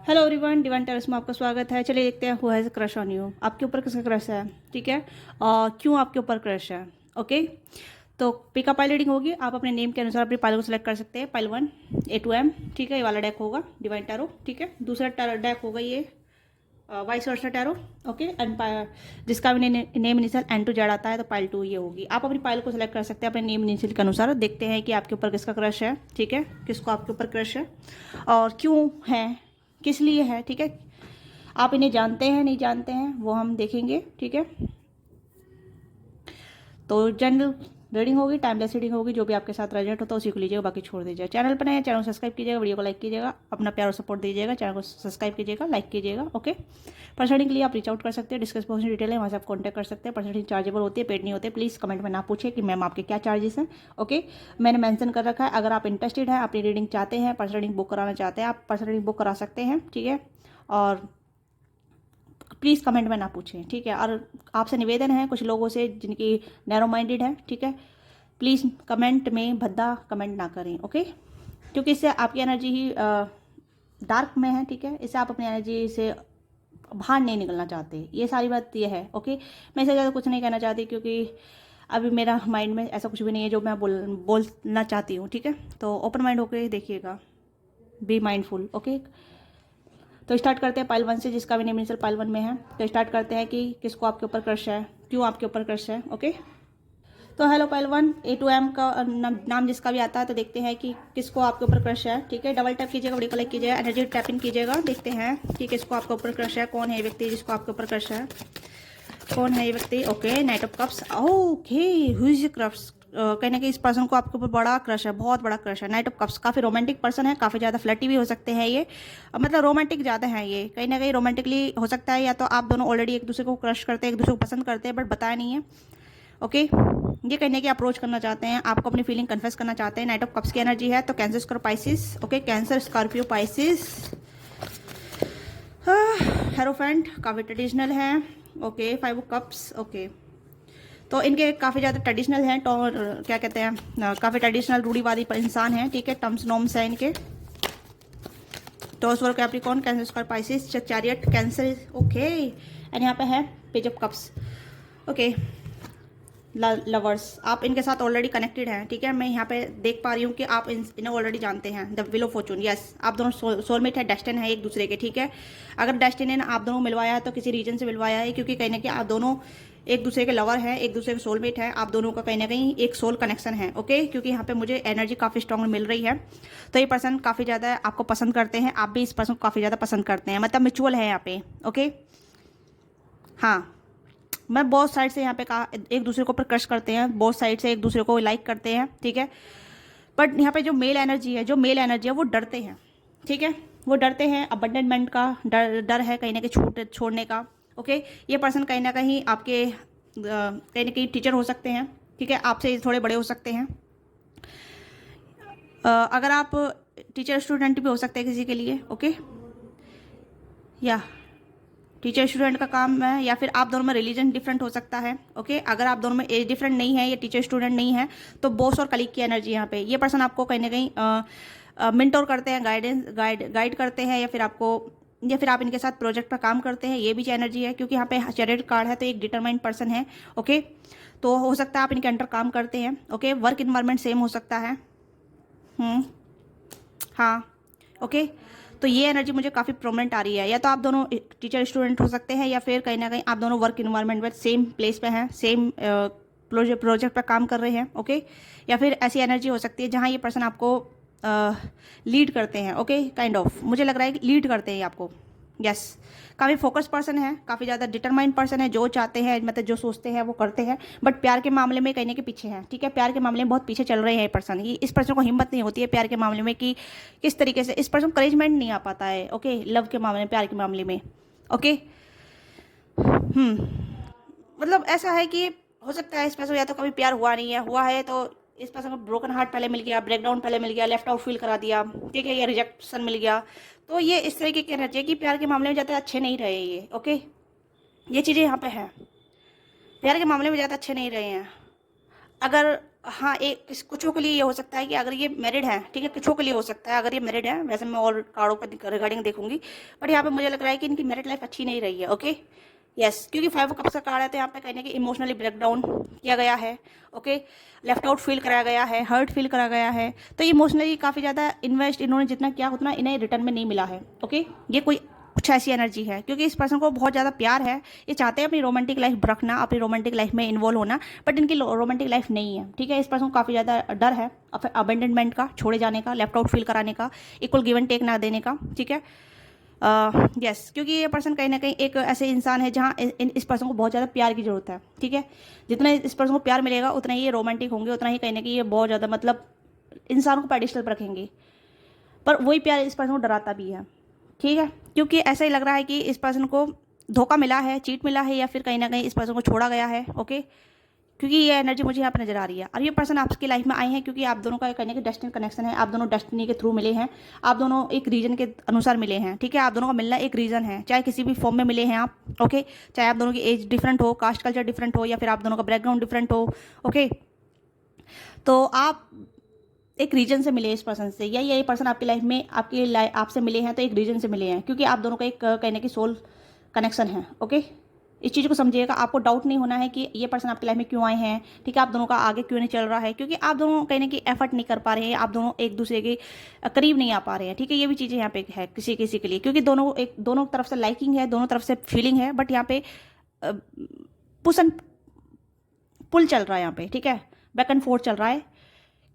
Hello everyone, divine terrace में आपका स्वागत है। चलिए देखते हैं who has crush on you. आपके ऊपर किसका क्रश है, ठीक है, और क्यों आपके ऊपर क्रश है। ओके, तो पिका पाइल रीडिंग होगी। आप अपने नेम के अनुसार अपनी पाइल को सिलेक्ट कर सकते हैं। पाइल 1 A to M, ठीक है, ये वाला डेक होगा डिवाइन टैरो, ठीक है। दूसरा डेक होगा ये vice versa tarot, okay. And जिसका भी name initial N to Z आता है तो पाइल 2 ये होगी। आप अपनी पाइल को सिलेक्ट कर सकते हैं अपने नेम इनिशियल के अनुसार। देखते हैं कि आपके ऊपर किसका क्रश है, ठीक है, किसको आपके ऊपर क्रश है और क्यों है, किस लिए है, ठीक है। आप इन्हें जानते हैं नहीं जानते हैं वो हम देखेंगे, ठीक है। तो जनरल रीडिंग होगी, टाइमलेस रीडिंग होगी। जो भी आपके साथ रेजोनेट होता है उसी को लीजिएगा, बाकी छोड़ दीजिएगा। चैनल पर नए चैनल को सब्सक्राइब कीजिएगा, वीडियो को लाइक कीजिएगा, अपना प्यार और सपोर्ट दीजिएगा। चैनल को सब्सक्राइब कीजिएगा, लाइक कीजिएगा, ओके। पर्सनली के लिए आप रीच आउट कर सकते हैं, डिस्कस पर्सनल डिटेल है, वहाँ से आप कॉन्टैक्ट कर सकते हैं। पर्सनली चार्जेबल होती है, पेड नहीं होते। प्लीज़ कमेंट में ना पूछे कि मैम आपके क्या चार्जेस हैं, ओके। मैंने मेंशन कर रखा है। अगर आप इंटरेस्टेड हैं, अपनी रीडिंग चाहते हैं, पर्सनल रीडिंग बुक कराना चाहते हैं, आप पर्सनल रीडिंग बुक करा सकते हैं, ठीक है। और प्लीज़ कमेंट में ना पूछें, ठीक है। और आपसे निवेदन है कुछ लोगों से जिनकी नैरो माइंडेड है, ठीक है, प्लीज़ कमेंट में भद्दा कमेंट ना करें, ओके। क्योंकि इससे आपकी एनर्जी ही डार्क में है, ठीक है। इससे आप अपनी एनर्जी से बाहर नहीं निकलना चाहते, ये सारी बात ये है, ओके। मैं इससे ज़्यादा कुछ नहीं कहना चाहती क्योंकि अभी मेरा माइंड में ऐसा कुछ भी नहीं है जो मैं बोलना चाहती हूँ, ठीक है। तो ओपन माइंड होकर देखिएगा, बी माइंडफुल, ओके। तो स्टार्ट करते हैं पाइल 1 से, जिसका भी नेम इनिशियल पाइल 1 में है। तो स्टार्ट करते हैं कि किसको आपके ऊपर क्रश है, क्यों आपके ऊपर क्रश है, ओके। तो hello pile 1 A to M का नाम जिसका भी आता है, तो देखते हैं कि किसको आपके ऊपर क्रश है, ठीक है। डबल टैप कीजिएगा, वीडियो को लाइक कीजिएगा, एनर्जी टैपिंग कीजिएगा। देखते हैं कि किसको आपके ऊपर क्रश है, कौन है ये व्यक्ति जिसको आपके ऊपर क्रश है, कौन है ये व्यक्ति। Okay, night of cups, okay, who is crush. कहीं ना कहीं इस पर्सन को आपके ऊपर बड़ा क्रश है, बहुत बड़ा क्रश है। नाइट ऑफ कप्स काफ़ी रोमांटिक पर्सन है, काफ़ी ज़्यादा फ्लर्टी भी हो सकते हैं ये, मतलब रोमांटिक ज़्यादा है ये। कहीं ना कहीं रोमांटिकली हो सकता है, या तो आप दोनों ऑलरेडी एक दूसरे को क्रश करते हैं, एक दूसरे को पसंद करते हैं, बट बताया नहीं है, ओके। ये कहने की अप्रोच करना चाहते हैं, आपको अपनी फीलिंग कन्फेस करना चाहते हैं। नाइट ऑफ कप्स की एनर्जी है, तो cancer Scorpio Pisces, okay, cancer Scorpio Pisces. Hierophant काफ़ी ट्रेडिशनल है, ओके। 5 cups, okay. तो इनके काफ़ी ज़्यादा ट्रेडिशनल हैं, तो क्या कहते हैं, काफ़ी ट्रेडिशनल रूढ़ीवादी इंसान हैं, ठीक है। टर्म्स नॉर्म्स हैं इनके। Toss for Capricorn, cancer square Pisces, chariot, cancer, okay. And यहाँ पे है page of cups, okay. Lovers, आप इनके साथ ऑलरेडी कनेक्टेड हैं, ठीक है। मैं यहाँ पे देख पा रही हूँ कि आप इन्हें ऑलरेडी जानते हैं। The wheel of Fortune, yes, आप दोनों सोलमेट है, डेस्टिन है एक दूसरे के, ठीक है। अगर डेस्टिन ने आप दोनों मिलवाया है तो किसी रीजन से मिलवाया है, क्योंकि कहीं ना कहीं आप दोनों एक दूसरे के लवर हैं, एक दूसरे के सोलमेट है, आप दोनों का कहीं ना कहीं एक सोल कनेक्शन है, ओके। क्योंकि यहाँ पे मुझे एनर्जी काफ़ी स्ट्रॉन्ग मिल रही है। तो ये पर्सन काफ़ी ज़्यादा आपको पसंद करते हैं, आप भी इस पर्सन को काफ़ी ज़्यादा पसंद करते हैं, मतलब म्यूचुअल है यहाँ पे, ओके। हाँ, मैं बहुत साइड से यहाँ पे कहा, एक दूसरे को ऊपर क्रश करते हैं, बहुत साइड से एक दूसरे को लाइक करते हैं, ठीक है। बट यहाँ पे जो मेल एनर्जी है, वो डरते हैं, ठीक है। वो डरते हैं, अबंडनमेंट का डर है, कहीं ना कहीं छोड़ने का, ओके। ये पर्सन कहीं ना कहीं आपके कहीं ना कहीं टीचर हो सकते हैं, ठीक है, आपसे थोड़े बड़े हो सकते हैं। अगर आप टीचर स्टूडेंट भी हो सकते हैं किसी के लिए, ओके। या टीचर स्टूडेंट का काम है, या फिर आप दोनों में रिलीजन डिफरेंट हो सकता है, ओके। अगर आप दोनों में एज डिफरेंट नहीं है, या टीचर स्टूडेंट नहीं है, तो बॉस और कलीग की एनर्जी यहाँ पे। ये पर्सन आपको कहीं ना कहीं मेंटोर करते हैं, गाइड करते हैं, या फिर आप इनके साथ प्रोजेक्ट पर काम करते हैं, ये भी एनर्जी है। क्योंकि यहाँ पे चैरियट कार्ड है, तो एक डिटरमाइंड पर्सन है, ओके। तो हो सकता है आप इनके अंडर काम करते हैं, ओके। वर्क इन्वायरमेंट सेम हो सकता है, हाँ, ओके। तो ये एनर्जी मुझे काफ़ी प्रोमिनेंट आ रही है, या तो आप दोनों टीचर स्टूडेंट हो सकते हैं, या फिर कहीं ना कहीं आप दोनों वर्क इन्वायरमेंट में सेम प्लेस पे हैं, सेम प्रोजेक्ट पर काम कर रहे हैं, ओके। या फिर ऐसी एनर्जी हो सकती है जहाँ ये पर्सन आपको लीड करते हैं, ओके, काइंड ऑफ मुझे लग रहा है कि लीड करते हैं आपको, यस। काफ़ी फोकस पर्सन है, काफ़ी ज़्यादा डिटरमाइंड पर्सन है, जो चाहते हैं, मतलब जो सोचते हैं वो करते हैं। बट प्यार के मामले में कहने के पीछे हैं, ठीक है। प्यार के मामले में बहुत पीछे चल रहे हैं ये पर्सन। इस पर्सन को हिम्मत नहीं होती है प्यार के मामले में कि किस तरीके से इस पर्सन को करेजमेंट नहीं आ पाता है, ओके, लव के मामले में, प्यार के मामले में, ओके। मतलब ऐसा है कि हो सकता है इस पर्सन या तो कभी प्यार हुआ नहीं है, हुआ है तो इस पर्सन को ब्रोकन हार्ट पहले मिल गया, ब्रेकडाउन पहले मिल गया, लेफ्ट आउट फील करा दिया, ठीक है, या रिजेक्शन मिल गया। तो ये इस तरीके की रहना चाहिए कि प्यार के मामले में ज़्यादा अच्छे नहीं रहे ये, ओके। ये चीज़ें यहाँ पे है, प्यार के मामले में ज़्यादा अच्छे नहीं रहे हैं। अगर हाँ, एक कुछों के लिए ये हो सकता है कि अगर ये मैरिड है, ठीक है, कुछों के लिए हो सकता है अगर ये मैरिड है, वैसे मैं और कार्डों पर रिगार्डिंग देखूंगी, बट यहाँ पे मुझे लग रहा है कि इनकी मैरिड लाइफ अच्छी नहीं रही है। ओके, यस, क्योंकि 5 ऑफ कप्स का कार्ड है, तो यहाँ पे कहने की इमोशनली ब्रेकडाउन किया गया है। ओके, लेफ्ट आउट फील कराया गया है, हर्ट फील करा गया है, तो इमोशनली काफ़ी ज़्यादा इन्वेस्ट इन्होंने जितना किया उतना इन्हें रिटर्न में नहीं मिला है। ओके, ये कोई कुछ ऐसी एनर्जी है, क्योंकि इस पर्सन को बहुत ज़्यादा प्यार है, ये चाहते हैं अपनी रोमांटिक लाइफ रखना, अपनी रोमांटिक लाइफ में इन्वॉल्व होना, बट इनकी रोमांटिक लाइफ नहीं है। ठीक है, इस पर्सन को काफ़ी ज़्यादा डर है अबेंडनमेंट का, छोड़े जाने का, लेफ्ट आउट फील कराने का, इक्वल गिव एंड टेक ना देने का। ठीक है, यस, क्योंकि ये पर्सन कहीं ना कहीं एक ऐसे इंसान है जहाँ इस पर्सन को बहुत ज़्यादा प्यार की ज़रूरत है। ठीक है, जितना इस पर्सन को प्यार मिलेगा उतना ही ये रोमांटिक होंगे, उतना ही कहीं ना कहीं ये बहुत ज़्यादा मतलब इंसान को पेडिस्टल पर रखेंगे, पर वही प्यार इस पर्सन को डराता भी है। ठीक है, क्योंकि ऐसा ही लग रहा है कि इस पर्सन को धोखा मिला है, चीट मिला है, या फिर कहीं ना कहीं इस पर्सन को छोड़ा गया है। ओके, क्योंकि ये एनर्जी मुझे यहाँ पर नजर आ रही है, और ये पर्सन आपकी लाइफ में आए हैं क्योंकि आप दोनों का कहने की डेस्टिनी कनेक्शन है, आप दोनों डेस्टिनी के थ्रू मिले हैं, आप दोनों एक रीजन के अनुसार मिले हैं। ठीक है, आप दोनों का मिलना एक रीजन है, चाहे किसी भी फॉर्म में मिले हैं आप। ओके, चाहे आप दोनों की एज डिफरेंट हो, कास्ट कल्चर डिफरेंट हो, या फिर आप दोनों का बैकग्राउंड डिफरेंट हो। ओके, तो आप एक रीजन से मिले इस पर्सन से, या ये पर्सन आपकी लाइफ में आपसे मिले हैं तो एक रीजन से मिले हैं, क्योंकि आप दोनों का एक कहने की सोल कनेक्शन है। ओके, इस चीज़ को समझिएगा, आपको डाउट नहीं होना है कि ये पर्सन आपकी लाइफ में क्यों आए हैं। ठीक है, आप दोनों का आगे क्यों नहीं चल रहा है, क्योंकि आप दोनों कहने की एफर्ट नहीं कर पा रहे हैं, आप दोनों एक दूसरे के करीब नहीं आ पा रहे हैं। ठीक है, ये भी चीज़ें यहाँ पे है किसी किसी के लिए, क्योंकि दोनों तरफ से लाइकिंग है, दोनों तरफ से फीलिंग है, बट यहाँ पे पुश एंड पुल चल रहा है यहाँ पे। ठीक है, बैक एंड फोर्थ चल रहा है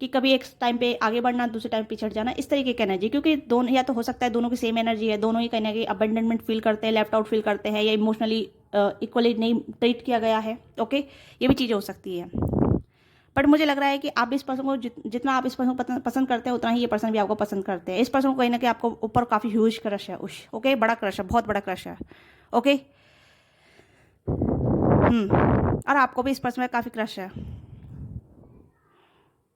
कि कभी एक टाइम पे आगे बढ़ना, दूसरे टाइम पीछे हट जाना, इस तरीके की एनर्जी, क्योंकि दोनों, या तो हो सकता है दोनों की सेम एनर्जी है, दोनों ही कहने की अबेंडनमेंट फील करते हैं, लेफ्ट आउट फील करते हैं, या इमोशनली इक्वली नहीं ट्रीट किया गया है। ओके, ये भी चीज़ें हो सकती है, बट मुझे लग रहा है कि आप इस पर्सन को जितना आप इस पर्सन को पसंद करते हैं, उतना ही ये पर्सन भी आपको पसंद करते हैं। इस पर्सन को कहीं ना कहीं आपको ऊपर काफ़ी ह्यूज क्रश है। ओके, बड़ा क्रश है, बहुत बड़ा क्रश है। ओके, और आपको भी इस पर्सन में काफ़ी क्रश है,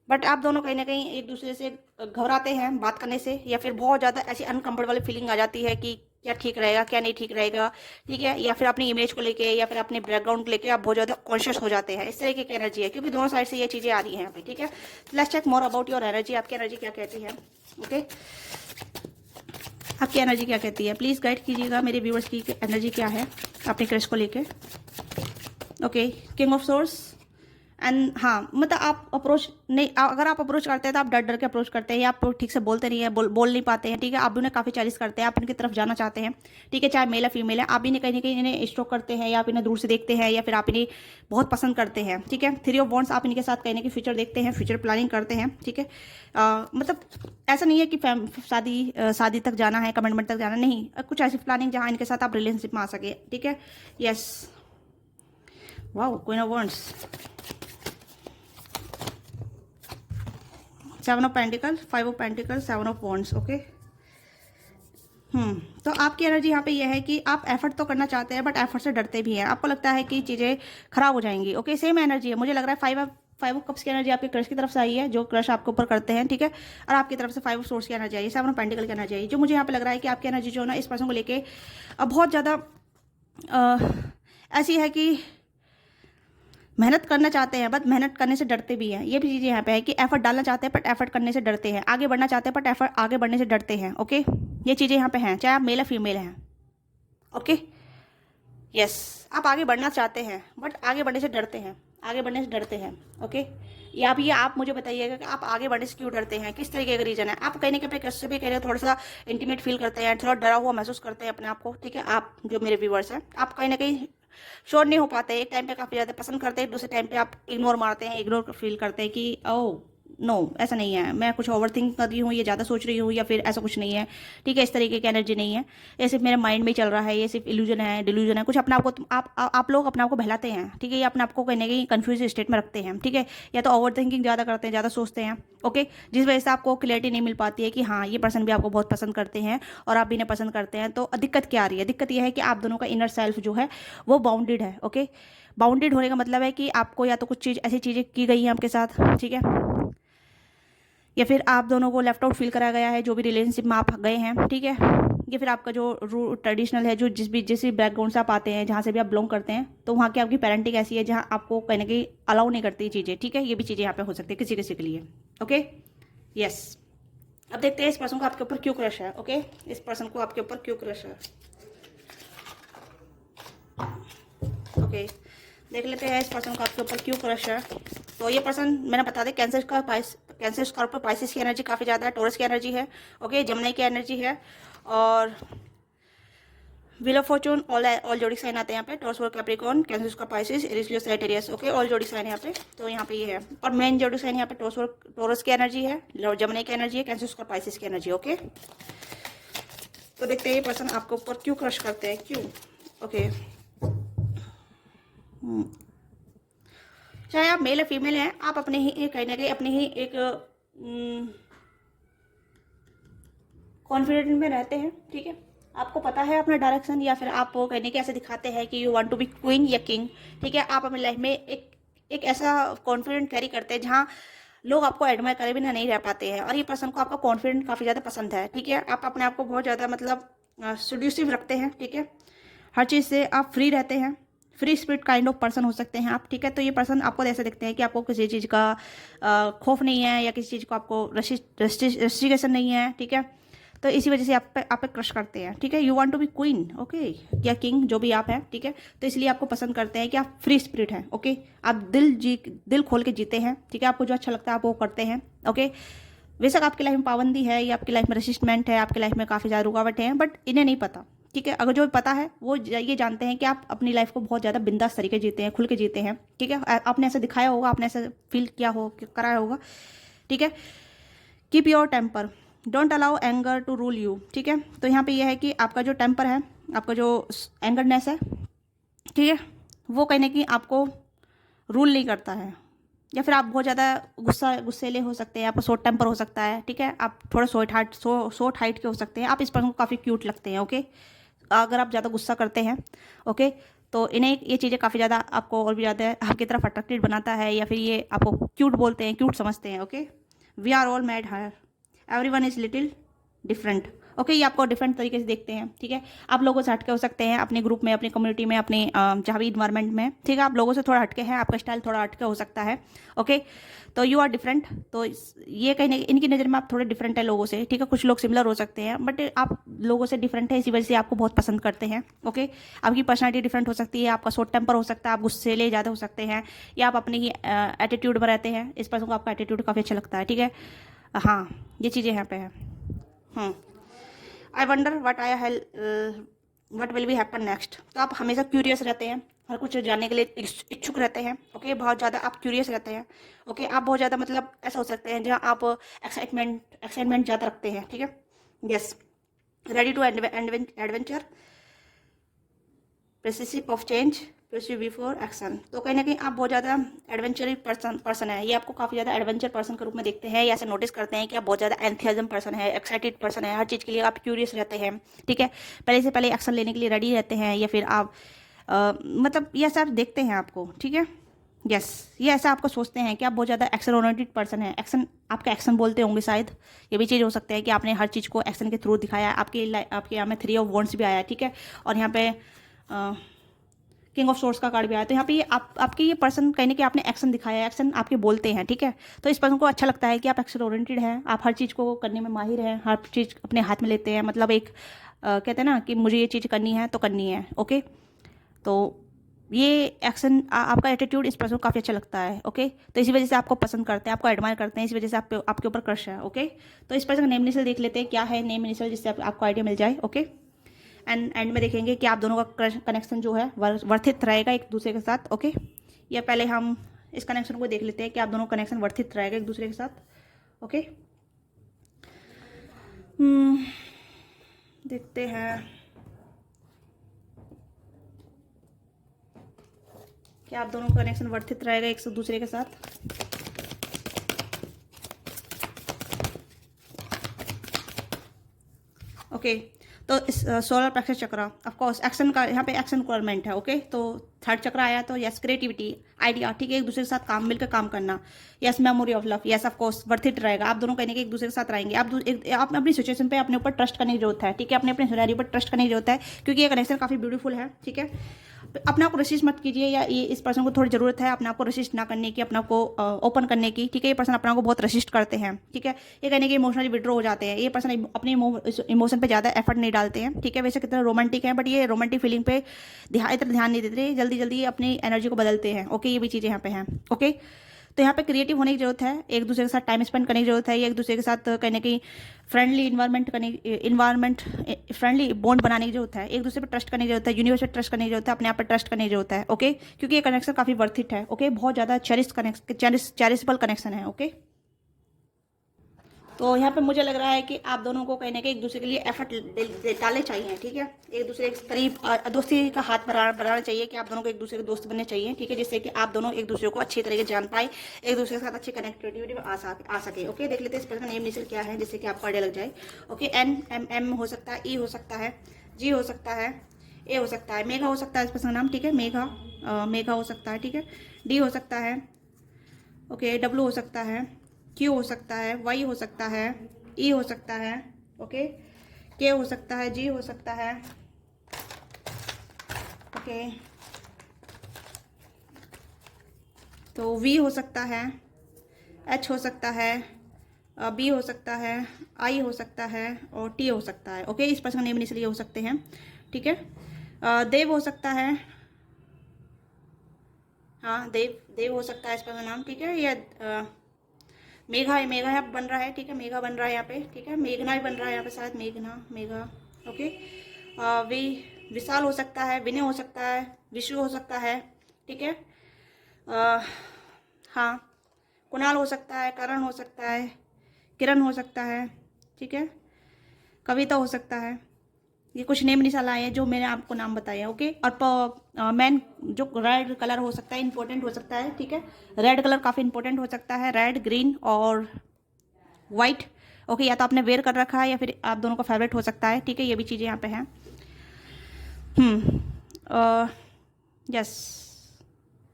बट आप दोनों कहीं ना कहीं एक दूसरे से घबराते हैं बात करने से, या फिर बहुत ज़्यादा ऐसी अनकंफर्टेबल फीलिंग आ जाती है कि क्या ठीक रहेगा, क्या नहीं ठीक रहेगा। ठीक है, या फिर अपनी इमेज को लेके, या फिर अपने बैकग्राउंड को लेके आप बहुत ज़्यादा कॉन्शियस हो जाते हैं। इस तरीके की एनर्जी है, क्योंकि दोनों साइड से ये चीज़ें आ रही हैं यहाँ पे। ठीक है, let's check more about your energy, आपकी एनर्जी क्या कहती है। ओके, आपकी एनर्जी क्या कहती है, प्लीज़ गाइड कीजिएगा मेरे व्यूअर्स की एनर्जी क्या है अपने क्रश को लेके। Okay, king of source and हाँ, मतलब आप अप्रोच नहीं, अगर आप अप्रोच करते हैं तो आप डर डर के अप्रोच करते हैं, या आप ठीक से बोलते नहीं है, बोल नहीं पाते हैं। ठीक है, आप भी उन्हें काफ़ी चैलेंज करते हैं, आप इनकी तरफ जाना चाहते हैं। ठीक है, चाहे मेल या फीमेल है, आप इन्हें कहीं ना कहीं इन्हें स्ट्रोक करते हैं, या आप इन्हें दूर से देखते हैं, या फिर आप इन्हें बहुत पसंद करते हैं। ठीक है, 3 ऑफ वॉन्ड्स, आप इनके साथ कहीं ना कहीं फ्यूचर देखते हैं, फ्यूचर प्लानिंग करते हैं। ठीक है, मतलब ऐसा नहीं है कि शादी तक जाना है, कमिटमेंट तक जाना नहीं, कुछ ऐसी प्लानिंग जहाँ इनके साथ आप रिलेशनशिप में आ सके। ठीक है, yes, wow, queen of wands, 7 of pentacle, 5 of pentacle, 7 of wands. Okay, तो आपकी एनर्जी यहाँ पे ये है कि आप एफर्ट तो करना चाहते हैं, बट एफर्ट से डरते भी हैं, आपको लगता है कि चीज़ें खराब हो जाएंगी। ओके, सेम एनर्जी है, मुझे लग रहा है 5 ऑफ कप्स की एनर्जी आपके क्रश की तरफ से आई है, जो क्रश आपके ऊपर करते हैं। ठीक है, और आपकी तरफ से 5 ऑफ सोर्स की एनर्जी आई है, 7 ऑफ पेंटिकल की एनर्जी आई, जो मुझे यहाँ पे लग रहा है कि आपकी एनर्जी जो है ना इस पर्सन को लेके बहुत ज़्यादा ऐसी है कि मेहनत करना चाहते हैं, बट मेहनत करने से डरते भी हैं। ये भी चीज़ें यहाँ पे है कि एफर्ट डालना चाहते हैं, बट एफर्ट करने से डरते हैं, आगे बढ़ना चाहते हैं, बट एफर्ट आगे बढ़ने से डरते हैं। ओके, ये चीज़ें यहाँ पे हैं, चाहे आप मेल या फीमेल हैं। ओके, यस, आप आगे बढ़ना चाहते हैं, बट आगे बढ़ने से डरते हैं, आगे बढ़ने से डरते हैं। ओके, या भी आप मुझे बताइएगा कि आप आगे बढ़ने से क्यों डरते हैं, किस तरीके का रीजन है। आप कहने के अपने क्रश से भी कह रहे हो, थोड़ा सा इंटीमेट फील करते हैं, थोड़ा डरा हुआ महसूस करते हैं अपने आप को। ठीक है, आप जो मेरे व्यूअर्स हैं, आप कहीं ना कहीं श्योर नहीं हो पाते, एक टाइम पे काफ़ी ज़्यादा पसंद करते हैं, दूसरे टाइम पे आप इग्नोर मारते हैं, इग्नोर फील करते हैं कि ओह नो, ऐसा नहीं है, मैं कुछ ओवर थिंक कर रही हूँ, ये ज़्यादा सोच रही हूँ, या फिर ऐसा कुछ नहीं है। ठीक है, इस तरीके की एनर्जी नहीं है, ये सिर्फ मेरे माइंड में ही चल रहा है, ये सिर्फ इल्यूजन है, डिल्यूजन है, कुछ अपने आप को आप लोग अपने आप को बहलाते हैं। ठीक है, ये अपने आप को कहीं ना कहीं कन्फ्यूज स्टेट में रखते हैं। ठीक है, या तो ओवर थिंकिंग ज़्यादा करते हैं, ज़्यादा सोचते हैं। ओके, जिस वजह से आपको क्लियरिटी नहीं मिल पाती है कि हाँ, ये पर्सन भी आपको बहुत पसंद करते हैं और आप भी इन्हें पसंद करते हैं। तो दिक्कत क्या आ रही है, दिक्कत यह है कि आप दोनों का इनर सेल्फ जो है वो बाउंडेड है। ओके, बाउंडेड होने का मतलब है कि आपको या तो कुछ चीज़ ऐसी चीज़ें की गई हैं आपके साथ। ठीक है, या फिर आप दोनों को लेफ्ट आउट फील कराया गया है, जो भी रिलेशनशिप में आप गए हैं। ठीक है, या फिर आपका जो ट्रेडिशनल है, जो जिस भी बैकग्राउंड से आप आते हैं, जहाँ से भी आप बिलोंग करते हैं, तो वहाँ की आपकी पेरेंटिंग ऐसी है जहाँ आपको कहीं ना कहीं अलाउ नहीं करती चीज़ें, ठीक है। ये भी चीज़ें यहाँ पे हो सकती है किसी किसी के लिए, ओके। यस, अब देखते हैं इस पर्सन को आपके ऊपर क्यों क्रश है, ओके। इस पर्सन को आपके ऊपर क्यों क्रश है, ओके। देख लेते हैं इस पर्सन को आपके ऊपर क्यों क्रश है। तो ये पर्सन, मैंने बता दें, कैंसर स्कॉर्पियो पाइसेस की एनर्जी काफ़ी ज़्यादा है, टॉरस की एनर्जी है, ओके, जमनी की एनर्जी है, और व्हील ऑफ फॉर्चून, ऑल जोड़ी साइन आते हैं यहाँ पे, टॉरस और Capricorn, cancer Scorpio Pisces, Aries Leo Sagittarius, okay, all जोड़ी साइन यहाँ पे। तो यहाँ पे ये है, और मेन जोड़ी साइन यहाँ पे टॉरस की एनर्जी है, जमनी की एनर्जी है, कैंसर स्कॉर्पियो पाइसेस की एनर्जी, ओके। तो देखते हैं ये पर्सन आपके ऊपर क्यों क्रश करते हैं, क्यों, ओके। चाहे आप मेल या फीमेल हैं, आप अपने ही कहीं ना कहीं अपने ही एक कॉन्फिडेंट में रहते हैं, ठीक है। आपको पता है अपना डायरेक्शन, या फिर आप कहने के ऐसे दिखाते हैं कि you want to be queen या किंग, ठीक है। आप अपनी लाइफ में एक ऐसा कॉन्फिडेंट कैरी करते हैं जहाँ लोग आपको एडमायर करे बिना नहीं रह पाते हैं, और ये पर्सन को आपका कॉन्फिडेंट काफ़ी ज़्यादा पसंद है, ठीक है। आप अपने आप को बहुत ज़्यादा मतलब सेड्यूसिव रखते हैं, ठीक है। हर चीज़ से आप फ्री रहते हैं, free spirit kind of person हो सकते हैं आप, ठीक है। तो ये पर्सन आपको ऐसे दिखते हैं कि आपको किसी चीज़ का खौफ नहीं है, या किसी चीज़ को आपको रेस्ट्रिक्शन नहीं है, ठीक है। तो इसी वजह से आप पे क्रश करते हैं, ठीक है। You want to be queen, okay, या किंग, जो भी आप हैं, ठीक है। तो इसलिए आपको पसंद करते हैं कि आप फ्री स्पिरिट हैं, ओके। आप दिल खोल के जीते हैं, ठीक है। आपको जो अच्छा लगता है आप वो करते हैं, ओके। बेशक आपकी लाइफ में पाबंदी है, या आपकी लाइफ में रेसिस्टमेंट है, आपकी लाइफ में काफ़ी ज़्यादा रुकावट है, बट इन्हें नहीं पता, ठीक है। अगर जो पता है वो ये जानते हैं कि आप अपनी लाइफ को बहुत ज़्यादा बिंदास तरीके जीते हैं, खुल के जीते हैं, ठीक है। आपने ऐसा दिखाया होगा, आपने ऐसा फील किया हो, कराया होगा, ठीक है। Keep your temper, don't allow anger to rule you, ठीक है। तो यहाँ पे ये है कि आपका जो टेम्पर है, आपका जो एंगरनेस है, ठीक है, वो कहीं ना कहीं आपको रूल नहीं करता है, या फिर आप बहुत ज़्यादा गुस्सेले हो सकते हैं, आपका शॉर्ट टेम्पर हो सकता है, ठीक है। आप थोड़ा शॉर्ट हाइट के हो सकते हैं। आप इस पर्सन को काफ़ी क्यूट लगते हैं, ओके। अगर आप ज़्यादा गुस्सा करते हैं, ओके, तो इन्हें ये चीज़ें काफ़ी ज़्यादा आपको और भी ज़्यादा आपकी तरफ अट्रैक्टेड बनाता है, या फिर ये आपको क्यूट बोलते हैं, क्यूट समझते हैं, okay. We are all mad here, everyone is little different, okay. ये आपको डिफरेंट तरीके से देखते हैं, ठीक है। आप लोगों से हटके हो सकते हैं, अपने ग्रुप में, अपनी कम्युनिटी में, अपने जहाँ भी इन्वायरमेंट में, ठीक है। आप लोगों से थोड़ा हटके हैं, आपका स्टाइल थोड़ा हटके हो सकता है, ओके। तो यू आर डिफरेंट, तो ये कहीं इनकी नज़र में आप थोड़े डिफरेंट है लोगों से, ठीक है। कुछ लोग सिमिलर हो सकते हैं, बट आप लोगों से डिफरेंट है, इसी वजह से आपको बहुत पसंद करते हैं, ओके। आपकी पर्सनैलिटी डिफरेंट हो सकती है, आपका शॉर्ट टेम्पर हो सकता है, आप गुस्सेले ज़्यादा हो सकते हैं, या आप अपने ही एटीट्यूड में रहते हैं। इस पर्सन को आपका एटीट्यूड काफ़ी अच्छा लगता है, ठीक है। हाँ, ये चीज़ें यहाँ पे हैं। I wonder what will be happen next. तो आप हमेशा क्यूरियस रहते हैं, हर कुछ जानने के लिए इच्छुक रहते हैं, ओके। बहुत ज़्यादा आप क्यूरियस रहते हैं, ओके। आप बहुत ज़्यादा मतलब ऐसा हो सकते हैं जहाँ आप एक्साइटमेंट ज़्यादा रखते हैं, ठीक है। यस, रेडी टू एडवेंचर, प्रेसिसिव ऑफ चेंज, प्रेसिव बिफोर एक्शन। तो कहीं ना कहीं आप बहुत ज़्यादा एडवेंचरस पर्सन है, ये आपको काफ़ी ज़्यादा एडवेंचर पर्सन के रूप में देखते हैं, या ऐसे नोटिस करते हैं कि आप बहुत ज़्यादा एंथुसियाज्म पर्सन है, एक्साइटेड पर्सन है, हर चीज़ के लिए आप क्यूरियस रहते हैं, ठीक है। पहले से पहले एक्शन लेने के लिए रेडी रहते हैं, या फिर आप मतलब ये ऐसा देखते हैं आपको, ठीक है। यस, ये ऐसा आपको सोचते हैं कि आप बहुत ज़्यादा एक्शन ओरिएंटेड पर्सन है, आपका एक्शन बोलते होंगे शायद। ये भी चीज़ हो सकता है कि आपने हर चीज़ को एक्शन के थ्रू दिखाया है। आपके यहाँ में 3 ऑफ वॉन्ड्स भी आया है, ठीक है। और यहाँ पे किंग ऑफ सोर्ड्स का कार्ड भी आया। तो यहाँ पे ये आपके ये पर्सन कहने कि आपने एक्शन दिखाया है, एक्शन आपके बोलते हैं, ठीक है। तो इस पर्सन को अच्छा लगता है कि आप एक्शन ओरिएंटेड हैं, आप हर चीज़ को करने में माहिर हैं, हर चीज़ अपने हाथ में लेते हैं, मतलब एक कहते हैं ना कि मुझे ये चीज़ करनी है तो करनी है, ओके। तो ये एक्शन आपका एटीट्यूड इस पर्सन को काफ़ी अच्छा लगता है, ओके। तो इसी वजह से आपको पसंद करते हैं, आपको एडमायर करते हैं, इसी वजह से आपके ऊपर क्रश है, ओके। तो इस पर्सन का नेम इनिशियल देख लेते हैं, क्या है नेम इनिशियल, जिससे आपको आइडिया मिल जाए, ओके। एंड में देखेंगे कि आप दोनों का कनेक्शन जो है वर्थित रहेगा एक दूसरे के साथ, ओके। या पहले हम इस कनेक्शन को देख लेते हैं कि आप दोनों कनेक्शन वर्थित रहेगा एक दूसरे के साथ, ओके। देखते हैं कि आप दोनों का कनेक्शन वर्थित रहेगा एक दूसरे के साथ। ओके, तो इस solar plexus chakra of course action का यहाँ पे एक्शन रिक्वायरमेंट है। ओके, तो थर्ड चक्रा आया तो यस क्रिएटिविटी, आइडिया, ठीक है, एक दूसरे के साथ काम मिलकर काम करना। Yes memory of love, yes of course worth it रहेगा। आप दोनों कहने के एक दूसरे के साथ रहेंगे। आप अपनी सिचुएशन पे अपने ऊपर ट्रस्ट करने की जरूरत है, ठीक है, अपने अपने सिनेरियो पर ट्रस्ट करने की जरूरत है, क्योंकि ये कनेक्शन काफी ब्यूटीफुल है। ठीक है, अपने आप को रसिस्ट मत कीजिए, या ये इस पर्सन को थोड़ी जरूरत है अपने आप को रसिस्ट ना करने की, अपने आप को ओपन करने की। ठीक है, ये पर्सन अपने आप को बहुत रसिस्ट करते हैं। ठीक है, ये कहने के इमोशनली विड्रॉ हो जाते हैं। ये पर्सन अपने इमोशन पे ज़्यादा एफर्ट नहीं डालते हैं। ठीक है, वैसे कितना रोमांटिक है, बट ये रोमांटिक फीलिंग पे इतना ध्यान नहीं देते, जल्दी जल्दी अपनी एनर्जी को बदलते हैं। ओके, ये भी चीज़ें यहाँ पे हैं। ओके, तो यहाँ पे क्रिएटिव होने की जरूरत है, एक दूसरे के साथ टाइम स्पेंड करने की जरूरत है, एक दूसरे के साथ कहीं ना कहीं फ्रेंडली इन्वायरमेंट फ्रेंडली बॉन्ड बनाने की जरूरत है, एक दूसरे पर ट्रस्ट करने की जरूरत है, यूनिवर्स पर ट्रस्ट करने की जरूरत है, अपने आप पर ट्रस्ट करने की जरूरत है। ओके, क्योंकि ये कनेक्शन काफी वर्थ इट है। ओके, बहुत ज़्यादा चेरिशबल कनेक्शन है। ओके, तो यहाँ पे मुझे लग रहा है कि आप दोनों को कहीं ना कहीं एक दूसरे के लिए एफर्ट डालने चाहिए। ठीक है, एक दूसरे के करीब दोस्ती का हाथ बढ़ाना चाहिए, कि आप दोनों को एक दूसरे के दोस्त बनने चाहिए। ठीक है, जिससे कि आप दोनों एक दूसरे को अच्छी तरीके से जान पाए, एक दूसरे के साथ अच्छी कनेक्टिविटी में आ सके। ओके, देख लेते हैं इस पर्सन का नेम इनिशियल क्या है, जिससे कि आपको आइडिया लग जाए। ओके, NMM हो सकता है, E हो सकता है, G हो सकता है, A हो सकता है, मेघा हो सकता है इस पर्सन का नाम। ठीक है, मेघा हो सकता है। ठीक है, D हो सकता है। ओके, W हो सकता है, Q हो सकता है, Y हो सकता है, E हो सकता है। ओके, K हो सकता है, G हो सकता है। ओके, तो V हो सकता है, H हो सकता है, B हो सकता है, I हो सकता है और T हो सकता है। ओके, इस पर्सन का नेम इनिशियल हो सकते हैं। ठीक है, देव हो सकता है, हाँ देव हो सकता है इस पर्सन का नाम। ठीक है, या मेघा यहाँ बन रहा है। ठीक है, मेघा बन रहा है यहाँ पे। ठीक है, मेघना भी बन रहा है यहाँ पे, शायद मेघा। ओके, विशाल हो सकता है, विनय हो सकता है, विशु हो सकता है। ठीक है, हाँ, कुणाल हो सकता है, करण हो सकता है, किरण हो सकता है। ठीक है, कविता हो सकता है। ये कुछ नेम निशाल आए हैं जो मैंने आपको नाम बताए हैं। ओके, और मैन जो रेड कलर हो सकता है, इंपॉर्टेंट हो सकता है। ठीक है, रेड कलर काफ़ी इंपॉर्टेंट हो सकता है, रेड, ग्रीन और वाइट। ओके, या तो आपने वेयर कर रखा है या फिर आप दोनों का फेवरेट हो सकता है। ठीक है, ये भी चीज़ें यहाँ पे हैं। यस,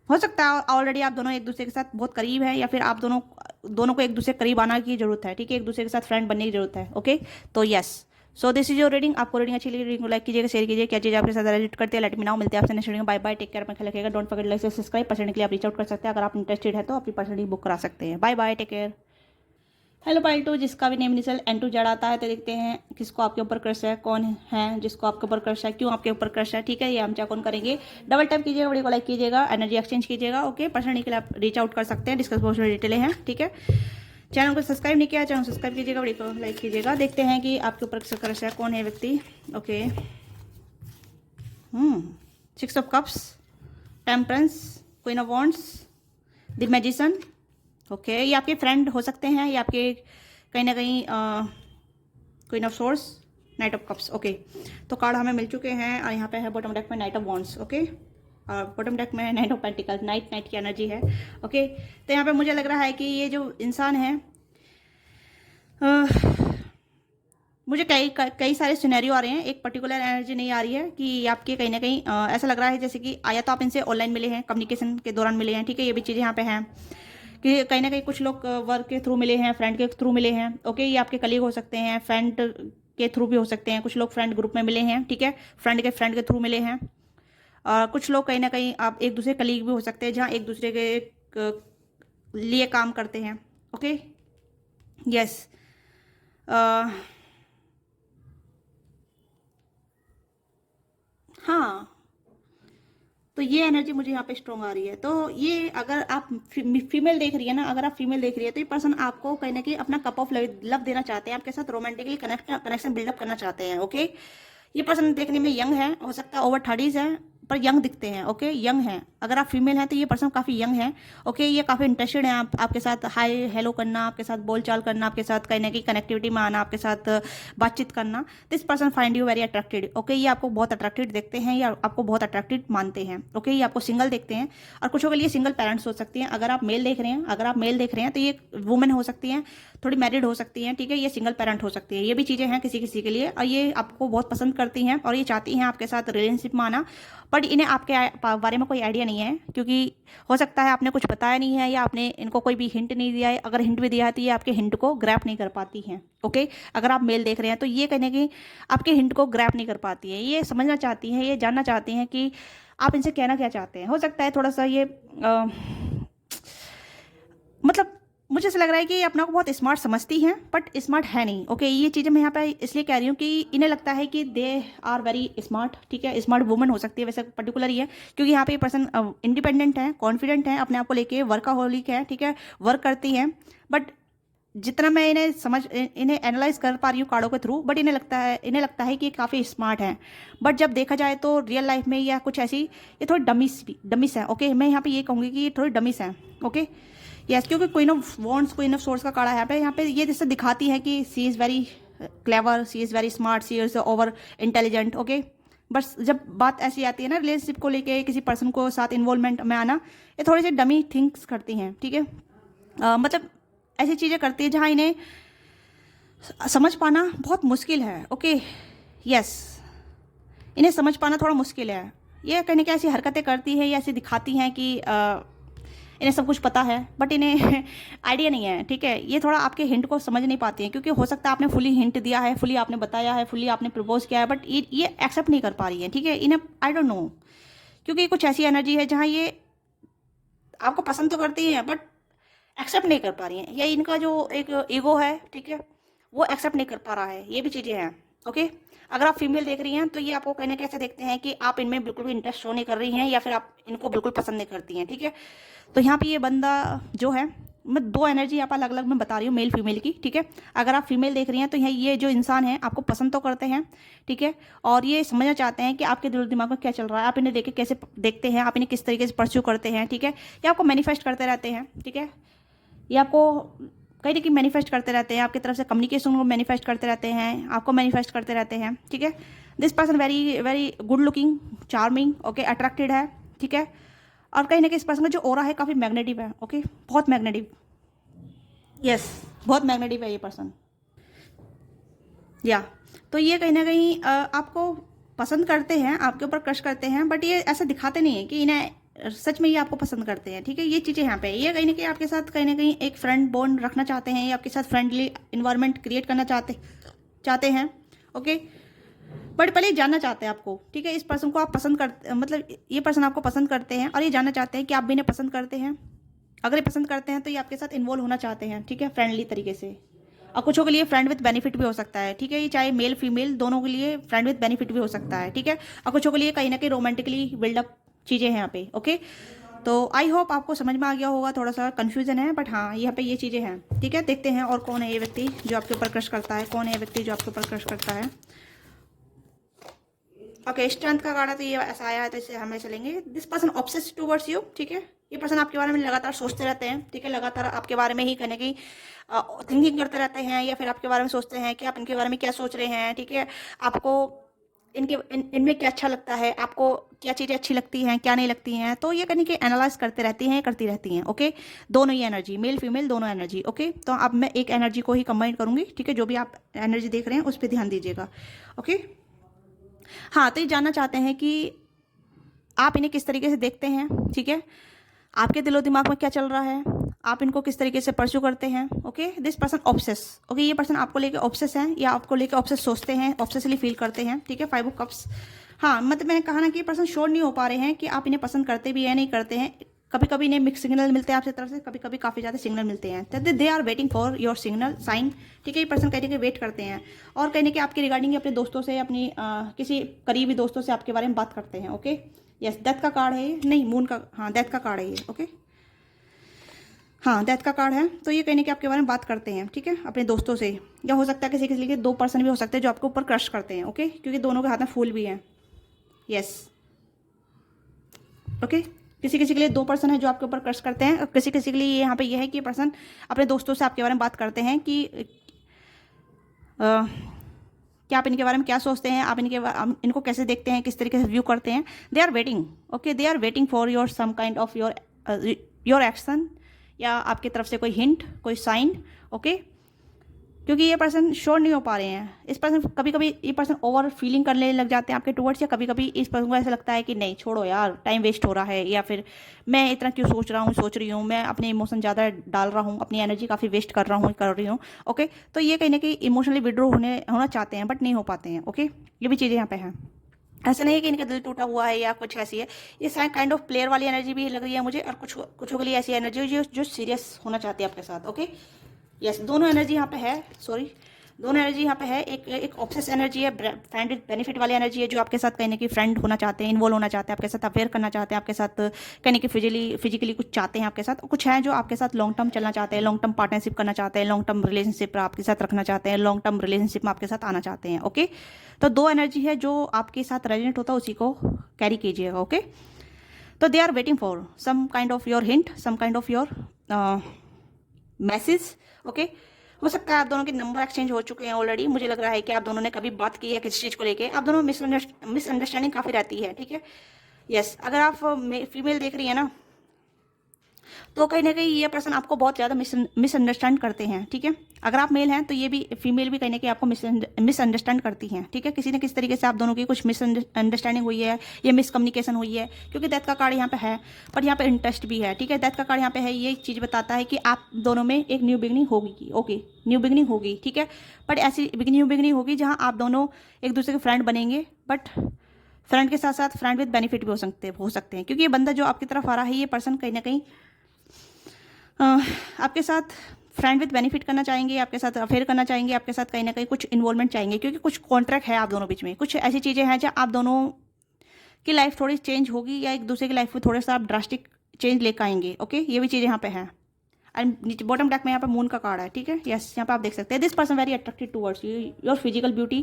हो सकता है ऑलरेडी आप दोनों एक दूसरे के साथ बहुत करीब है, या फिर आप दोनों को एक दूसरे के करीब आने की जरूरत है। ठीक है, एक दूसरे के साथ फ्रेंड बनने की जरूरत है। ओके, तो yes, so this is your reading. आपको रीडिंग अच्छी लगी, रीडिंग को लाइक कीजिएगा, शेयर कीजिए, क्या चीज़ आपके साथ रिलेट करते हैं, लेट मी नाउ। मिलते हैं आपसे next reading. Bye bye, take care, अपना ख्याल रखिएगा। Don't forget like subscribe. Personally के लिए आप रीच आउट कर सकते हैं, अगर आप इंटरेस्टेड है तो अपनी पर्सनली बुक करा सकते हैं। Bye bye, take care. Hello pile 2, जिसका भी name initial N to Z आता है, तो देखते हैं किसको आपके ऊपर क्रश है, कौन है जिसको आपके ऊपर क्रश है, क्यों आपके ऊपर क्रश है। ठीक है, ये हम चेक ऑन करेंगे। डबल टैप कीजिएगा, वीडियो को लाइक कीजिएगा, एनर्जी एक्सचेंज कीजिएगा। ओके, पर्सनली के लिए आप रीच आउट कर सकते हैं, डिस्कस बॉक्स में डिटेलें हैं। ठीक है, चैनल को सब्सक्राइब नहीं किया, चैनल सब्सक्राइब कीजिएगा, वीडियो को लाइक कीजिएगा। देखते हैं कि आपके ऊपर किसका क्रश है, कौन है व्यक्ति। Okay, 6 of cups, temperance, queen of wands, the magician. Okay, ये आपके फ्रेंड हो सकते हैं, ये आपके कहीं ना कहीं queen of source, night of cups. Okay, तो कार्ड हमें मिल चुके हैं, और यहाँ पे है बॉटम डेक में नाइट ऑफ वॉन्ड्स। ओके, और बॉटम डेक में नाइट ऑफ पेंटिकल्स, नाइट की एनर्जी है। ओके, तो यहाँ पे मुझे लग रहा है कि ये जो इंसान है, मुझे कई सारे सिनेरियो आ रहे हैं, एक पर्टिकुलर एनर्जी नहीं आ रही है कि आपके कहीं ना कहीं ऐसा लग रहा है जैसे कि आया तो आप इनसे ऑनलाइन मिले हैं, कम्युनिकेशन के दौरान मिले हैं। ठीक है, ये भी चीज़ें यहाँ पे हैं कि कहीं ना कहीं कुछ लोग वर्क के थ्रू मिले हैं, फ्रेंड के थ्रू मिले हैं। ओके, ये आपके कलीग हो सकते हैं, फ्रेंड के थ्रू भी हो सकते हैं, कुछ लोग फ्रेंड ग्रुप में मिले हैं। ठीक है, फ्रेंड के थ्रू मिले हैं, और कुछ लोग कहीं ना कहीं आप एक दूसरे कलीग भी हो सकते हैं, जहाँ एक दूसरे के लिए काम करते हैं। ओके, यस, हाँ, तो ये एनर्जी मुझे यहाँ पे स्ट्रॉन्ग आ रही है। तो ये अगर आप फीमेल देख रही है ना, अगर आप फीमेल देख रही है, तो ये पर्सन आपको कहीं ना कहीं अपना कप ऑफ लव देना चाहते हैं, आपके साथ रोमांटिकली कनेक्शन बिल्डअप करना चाहते हैं। ओके, ये पर्सन देखने में यंग है, हो सकता है ओवर 30s है, पर यंग दिखते हैं। ओके, यंग है, अगर आप फीमेल हैं तो ये पर्सन काफ़ी यंग है। ओके, ये काफ़ी इंटरेस्टेड है आपके साथ हाय हेलो करना, आपके साथ बोलचाल करना, आपके साथ कहीं ना कहीं कनेक्टिविटी में आना, आपके साथ बातचीत करना। This person find you very attracted. Okay, ये आपको बहुत अट्रैक्टेड देखते हैं, या आपको बहुत अट्रैक्टेड मानते हैं। ओके, ये आपको सिंगल देखते हैं, और कुछ के लिए सिंगल पेरेंट्स हो सकती हैं। अगर आप मेल देख रहे हैं तो ये वुमेन हो सकती हैं, थोड़ी मैरिड हो सकती हैं, ठीक है, ये सिंगल पेरेंट हो सकती है, ये भी चीज़ें हैं किसी किसी के लिए। और ये आपको बहुत पसंद करती हैं और ये चाहती हैं आपके साथ रिलेशनशिप में आना, बट इन्हें आपके बारे में कोई आइडिया नहीं है, क्योंकि हो सकता है आपने कुछ बताया नहीं है या आपने इनको कोई भी हिंट नहीं दिया है। अगर हिंट भी दिया है तो ये आपके हिंट को ग्रैप नहीं कर पाती हैं। ओके, अगर आप मेल देख रहे हैं तो ये कहने की आपके हिंट को ग्रैप नहीं कर पाती है। ये समझना चाहती हैं, ये जानना चाहती हैं कि आप इनसे कहना क्या चाहते हैं। हो सकता है थोड़ा सा ये मतलब मुझे ऐसा लग रहा है कि ये अपना को बहुत स्मार्ट समझती हैं, बट स्मार्ट है नहीं। ओके, ये चीज़ें मैं यहाँ पे इसलिए कह रही हूँ कि इन्हें लगता है कि दे आर वेरी स्मार्ट, ठीक है, स्मार्ट वुमन हो सकती है वैसे पर्टिकुलर ही है, क्योंकि यहाँ पे ये पर्सन इंडिपेंडेंट है, कॉन्फिडेंट है, अपने आप को लेके वर्काहोलिक है, ठीक है, वर्क करती हैं। बट जितना मैं इन्हें एनालाइज कर पा रही हूँ कार्डों के थ्रू, बट इन्हें लगता है कि ये काफ़ी स्मार्ट हैं। बट जब देखा जाए तो रियल लाइफ में या कुछ ऐसी ये थोड़ी डमिस है। ओके, मैं यहाँ पे ये कहूँगी कि ये थोड़ी डमिस है। ओके, यस, क्योंकि queen of wands, queen of swords का कार्ड है यहाँ पे ये जैसे दिखाती है कि she is very clever, she is very smart, she is over intelligent. Okay, बस जब बात ऐसी आती है ना रिलेशनशिप को लेके, किसी पर्सन को साथ इन्वॉल्वमेंट में आना, ये थोड़ी सी डमी थिंक्स करती हैं, ठीक है, मतलब ऐसी चीज़ें करती है जहाँ इन्हें समझ पाना बहुत मुश्किल है। ओके, यस, इन्हें समझ पाना थोड़ा मुश्किल है। ये कहने की ऐसी हरकतें करती है या ऐसी दिखाती हैं कि इन्हें सब कुछ पता है, बट इन्हें आइडिया नहीं है, ठीक है। ये थोड़ा आपके हिंट को समझ नहीं पाती हैं, क्योंकि हो सकता है आपने फुली हिंट दिया है, फुली आपने बताया है, फुली आपने प्रपोज किया है, बट ये एक्सेप्ट नहीं कर पा रही है, ठीक है। इन्हें आई डोंट नो, क्योंकि कुछ ऐसी एनर्जी है जहाँ ये आपको पसंद तो करती हैं बट एक्सेप्ट नहीं कर पा रही हैं, या इनका जो एक ईगो है, ठीक है, वो एक्सेप्ट नहीं कर पा रहा है। ये भी चीज़ें हैं। ओके, अगर आप फीमेल देख रही हैं तो ये आपको कहने कैसे देखते हैं कि आप इनमें बिल्कुल भी इंटरेस्ट शो नहीं कर रही हैं, या फिर आप इनको बिल्कुल पसंद नहीं करती हैं, ठीक है। तो यहाँ पे ये बंदा जो है, मैं दो एनर्जी यहाँ पर अलग अलग मैं बता रही हूँ मेल फीमेल की, ठीक है। अगर आप फीमेल देख रही हैं तो यहाँ ये जो इंसान है आपको पसंद तो करते हैं, ठीक है, और ये समझना चाहते हैं कि आपके दिल दिमाग में क्या चल रहा है, आप इन्हें देख के कैसे देखते हैं, आप इन्हें किस तरीके से परस्यू करते हैं, ठीक है, या आपको मैनिफेस्ट करते रहते हैं, ठीक है, ये आपको कहीं ना कहीं मैनिफेस्ट करते रहते हैं, आपकी तरफ से कम्युनिकेशन को मैनिफेस्ट करते रहते हैं, आपको मैनिफेस्ट करते रहते हैं, ठीक है। This person very very good looking, charming, okay, attracted है, ठीक है, और कहीं ना कहीं इस पर्सन का जो ऑरा है काफ़ी मैग्नेटिव है। ओके, बहुत मैग्नेटिव, यस, बहुत मैग्नेटिव है ये पर्सन, या तो ये कहीं ना कहीं आपको पसंद करते हैं, आपके ऊपर क्रश करते हैं, बट ये ऐसा दिखाते नहीं है कि इन्हें सच में ये आपको पसंद करते हैं, ठीक है। ये चीज़ें यहाँ पे ये कहीं ना कहीं आपके साथ कहीं ना कहीं एक फ्रेंड बॉन्ड रखना चाहते हैं, या आपके साथ फ्रेंडली इन्वायरमेंट क्रिएट करना चाहते हैं। ओके, बट पहले जानना चाहते हैं आपको, ठीक है, इस पर्सन को आप पसंद करते, मतलब ये पर्सन आपको पसंद करते हैं और ये जानना चाहते हैं कि आप भी इन्हें पसंद करते हैं। अगर ये पसंद करते हैं तो ये आपके साथ इन्वॉल्व होना चाहते हैं, ठीक है, फ्रेंडली तरीके से। और कुछों के लिए फ्रेंड विद बेनिफिट भी हो सकता है, ठीक है, ये चाहे मेल फीमेल दोनों के लिए फ्रेंड विद बेनिफिट भी हो सकता है, ठीक है। और कुछों के लिए कहीं ना कहीं रोमांटिकली बिल्डअप चीज़ें हैं यहाँ पे। ओके, तो आई होप आपको समझ में आ गया होगा, थोड़ा सा कन्फ्यूजन है, बट हाँ यहाँ पे ये चीज़ें हैं, ठीक है। देखते हैं और कौन है ये व्यक्ति जो आपके ऊपर क्रश करता है, कौन है ये व्यक्ति जो आपके ऊपर क्रश करता है। ओके, स्ट्रेंथ का कार्ड है तो ये ऐसा आया है, तो इसे हमें चलेंगे। This person obsessed towards you, ठीक है, ये पर्सन आपके बारे में लगातार सोचते रहते हैं, ठीक है, लगातार आपके बारे में ही कहने की थिंकिंग करते रहते हैं, या फिर आपके बारे में सोचते हैं कि आप इनके बारे में क्या सोच रहे हैं, ठीक है, आपको इनमें क्या अच्छा लगता है, आपको क्या चीज़ें अच्छी लगती हैं, क्या नहीं लगती हैं, तो ये कहने की एनालाइज करते रहती हैं, करती रहती हैं। ओके, दोनों ही एनर्जी, मेल फीमेल दोनों एनर्जी। ओके, तो अब मैं एक एनर्जी को ही कंबाइन करूंगी, ठीक है, जो भी आप एनर्जी देख रहे हैं उस पर ध्यान दीजिएगा। ओके, हाँ, तो ये जानना चाहते हैं कि आप इन्हें किस तरीके से देखते हैं, ठीक है, आपके दिलो दिमाग में क्या चल रहा है, आप इनको किस तरीके से परस्यू करते हैं। Okay, this person obsess, okay, ये पर्सन आपको लेके ऑब्सेस हैं, या आपको लेके ऑब्सेस सोचते हैं, ऑब्सेसली फील करते हैं, ठीक है। 5 ऑफ कप्स, हाँ, मतलब मैंने कहा ना कि ये पर्सन श्योर नहीं हो पा रहे हैं कि आप इन्हें पसंद करते भी हैं नहीं करते हैं। कभी कभी इन्हें मिक्स सिग्नल मिलते हैं आपसे तरफ से, कभी कभी काफ़ी ज़्यादा सिग्नल मिलते हैं, तो they are waiting for your signal sign, ठीक है। ये पर्सन कहने के वेट करते हैं, और कहने के आपके रिगार्डिंग अपने दोस्तों से, अपनी किसी करीबी दोस्तों से आपके बारे में बात करते हैं। ओके, यस, डेथ का कार्ड है ये, नहीं मून का, हाँ डेथ का कार्ड है ये। ओके, हाँ डेथ का कार्ड है, तो ये कहने के आपके बारे में बात करते हैं, ठीक है, अपने दोस्तों से, या हो सकता है किसी किसी के 2 पर्सन भी हो सकते हैं जो आपके ऊपर क्रश करते हैं। ओके, क्योंकि दोनों के हाथ में फूल भी हैं। यस, ओके, किसी किसी के लिए 2 पर्सन है जो आपके ऊपर क्रश करते हैं, और किसी किसी के लिए यहाँ पे ये है कि ये पर्सन अपने दोस्तों से आपके बारे में बात करते हैं कि क्या आप इनके बारे में क्या सोचते हैं, आप इनको कैसे देखते हैं, किस तरीके से व्यू करते हैं। They are waiting, okay, they are waiting for your some kind of your action, या आपकी तरफ से कोई हिंट, कोई साइन। ओके, क्योंकि ये पर्सन श्योर नहीं हो पा रहे हैं। इस पर्सन कभी कभी ये पर्सन ओवर फीलिंग करने लग जाते हैं आपके टुवर्ड्स, या कभी कभी इस पर्सन को ऐसा लगता है कि नहीं छोड़ो यार, टाइम वेस्ट हो रहा है, या फिर मैं इतना क्यों सोच रही हूँ, मैं अपने इमोशन ज़्यादा डाल रहा हूँ, अपनी एनर्जी काफ़ी वेस्ट कर रही हूँ। ओके, तो ये कहीं ना कहीं इमोशनली विड्रॉ होना चाहते हैं बट नहीं हो पाते हैं। ओके, ये भी चीज़ें यहाँ पे हैं। ऐसा नहीं है कि इनका दिल टूटा हुआ है या कुछ ऐसी है, ये काइंड ऑफ प्लेयर वाली एनर्जी भी लग रही है मुझे, और कुछ के लिए ऐसी एनर्जी जो सीरियस होना चाहती है आपके साथ। ओके, यस, दोनों एनर्जी यहाँ पे है, सॉरी, दोनों एनर्जी यहाँ पे है। एक ऑब्सेस एनर्जी है, फ्रेंड विद बेनिफिट वाली एनर्जी है, जो आपके साथ कहीं ना कहीं फ्रेंड होना चाहते हैं, इन्वॉल्व होना चाहते हैं, आपके साथ अफेयर करना चाहते हैं, आपके साथ कहीं ना कहीं फिजिकली कुछ चाहते हैं आपके साथ। कुछ हैं जो आपके साथ लॉन्ग टर्म चलना चाहते हैं, लॉन्ग टर्म पार्टनरशिप करना चाहते हैं, लॉन्ग टर्म रिलेशनशिप आपके साथ रखना चाहते हैं, लॉन्ग टर्म रिलेशनशिप में आपके साथ आना चाहते हैं। ओके, तो दो एनर्जी है जो आपके साथ रेजोनेट होता है, उसी को कैरी कीजिएगा। ओके, तो they are waiting for some kind of your hint, some kind of your message. Okay, हो सकता है आप दोनों के नंबर एक्सचेंज हो चुके हैं ऑलरेडी। मुझे लग रहा है कि आप दोनों ने कभी बात की है किसी चीज़ को लेके, आप दोनों मिसअंडरस्टैंडिंग काफ़ी रहती है। ठीक है, यस, अगर आप फीमेल देख रही है ना, तो कहीं ना कहीं ये पर्सन आपको बहुत ज़्यादा मिसअंडरस्टैंड करते हैं। ठीक है, अगर आप मेल हैं तो ये भी फीमेल भी कहीं ना कहीं आपको मिसअंडरस्टैंड करती हैं। ठीक है, किसी न किसी तरीके से आप दोनों की कुछ मिसअंडरस्टैंडिंग हुई है या मिसकम्युनिकेशन हुई है, क्योंकि डेथ का कार्ड यहाँ पे है, पर यहाँ पे इंटरेस्ट भी है। ठीक है, डेथ का कार्ड यहाँ पे है, ये चीज़ बताता है कि आप दोनों में एक न्यू बिगनिंग होगी। ओके, न्यू बिगनिंग होगी। ठीक है, बट ऐसी न्यू बिगनिंग होगी जहाँ आप दोनों एक दूसरे के फ्रेंड बनेंगे, बट फ्रेंड के साथ साथ फ्रेंड विद बेनिफिट भी हो सकते हैं, क्योंकि ये बंदा जो आपकी तरफ आ रहा है, ये पर्सन कहीं ना कहीं आपके साथ फ्रेंड विद बेनिफिट करना चाहेंगे, आपके साथ अफेयर करना चाहेंगे, आपके साथ कहीं ना कहीं कुछ इन्वॉल्वमेंट चाहेंगे, क्योंकि कुछ कॉन्ट्रैक्ट है आप दोनों बीच में, कुछ ऐसी चीज़ें हैं जहाँ आप दोनों की लाइफ थोड़ी चेंज होगी, या एक दूसरे की लाइफ में थोड़ा सा आप ड्रास्टिक चेंज लेकर आएंगे। ओके, ये भी चीज़ें यहाँ पे हैं। एंड नीचे बॉटम डेक में यहाँ पे मून का कार्ड है। ठीक है, यस, यहाँ पे आप देख सकते हैं this person very attracted towards you, your physical beauty,